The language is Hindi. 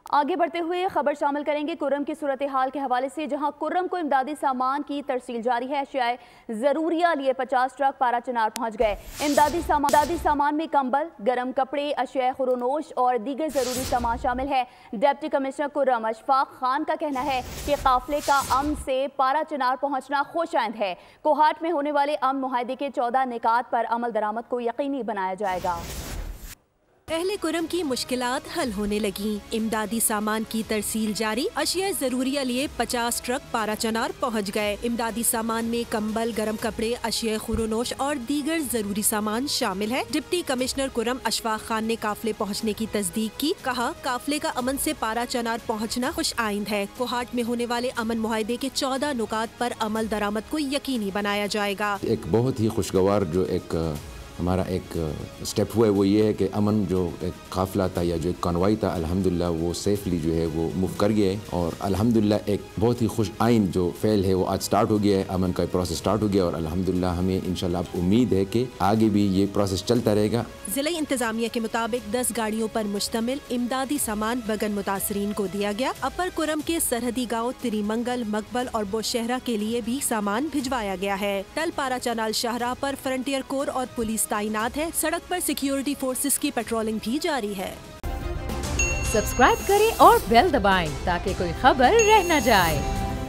आगे बढ़ते हुए खबर शामिल करेंगे कुर्रम की सूरत हाल के हवाले से, जहां कुर्रम को इमदादी सामान की तरसील जारी है। अशियाए ज़रूरिया लिए 50 ट्रक पारा चनार पहुंच गए। इमदादी सामान में कंबल, गर्म कपड़े, अशियाए खुरोनोश और दीगर ज़रूरी सामान शामिल है। डिप्टी कमिश्नर कुर्रम अशफाक खान का कहना है कि काफिले का अमन से पारा चनार पहुंचना खुशाइंद है। कोहाट में होने वाले अमन मुआहदे के 14 निकात पर अमल दरामद को यकीनी बनाया जाएगा। अहले कुर्रम की मुश्किलात हल होने लगी। इमदादी सामान की तरसील जारी। अशिया जरूरिया लिए 50 ट्रक पारा चनार पहुँच गए। इमदादी सामान में कंबल, गर्म कपड़े, अशिया खुरोनोश और दीगर जरूरी सामान शामिल है। डिप्टी कमिश्नर कुर्रम अशफाक खान ने काफिले पहुँचने की तस्दीक की। कहा, काफिले का अमन से पारा चनार पहुँचना खुश आइंद है। कोहाट में होने वाले अमन मुआहदे के 14 नुकात पर अमल दरामद को यकीनी बनाया जाएगा। एक बहुत ही खुशगवार जो हमारा एक स्टेप हुआ है वो ये है कि अमन जो एक काफ़िला था या जो एक कॉन्वाई था, अल्हम्दुलिल्लाह वो सेफली जो है वो मूव कर गया है और अल्हम्दुलिल्लाह एक बहुत ही खुश आइन जो फेल है वो आज स्टार्ट हो गया है। अमन का प्रोसेस स्टार्ट हो गया और अल्हम्दुलिल्लाह हमें इंशाल्लाह उम्मीद है कि आगे भी ये प्रोसेस चलता रहेगा। जिला इंतजामिया के मुताबिक 10 गाड़ियों पर मुश्तमिल इमदादी सामान बगन मुतासरीन को दिया गया। अपर कुर्रम के सरहदी गाँव तिरीमंगल, मकबल और बोशहरा के लिए भी सामान भिजवाया गया है। टल पारा चनाल शाहराह पर फ्रंटियर कोर और पुलिस तैनात है। सड़क पर सिक्योरिटी फोर्सेस की पेट्रोलिंग भी जारी है। सब्सक्राइब करें और बेल दबाएं ताकि कोई खबर रह न जाए।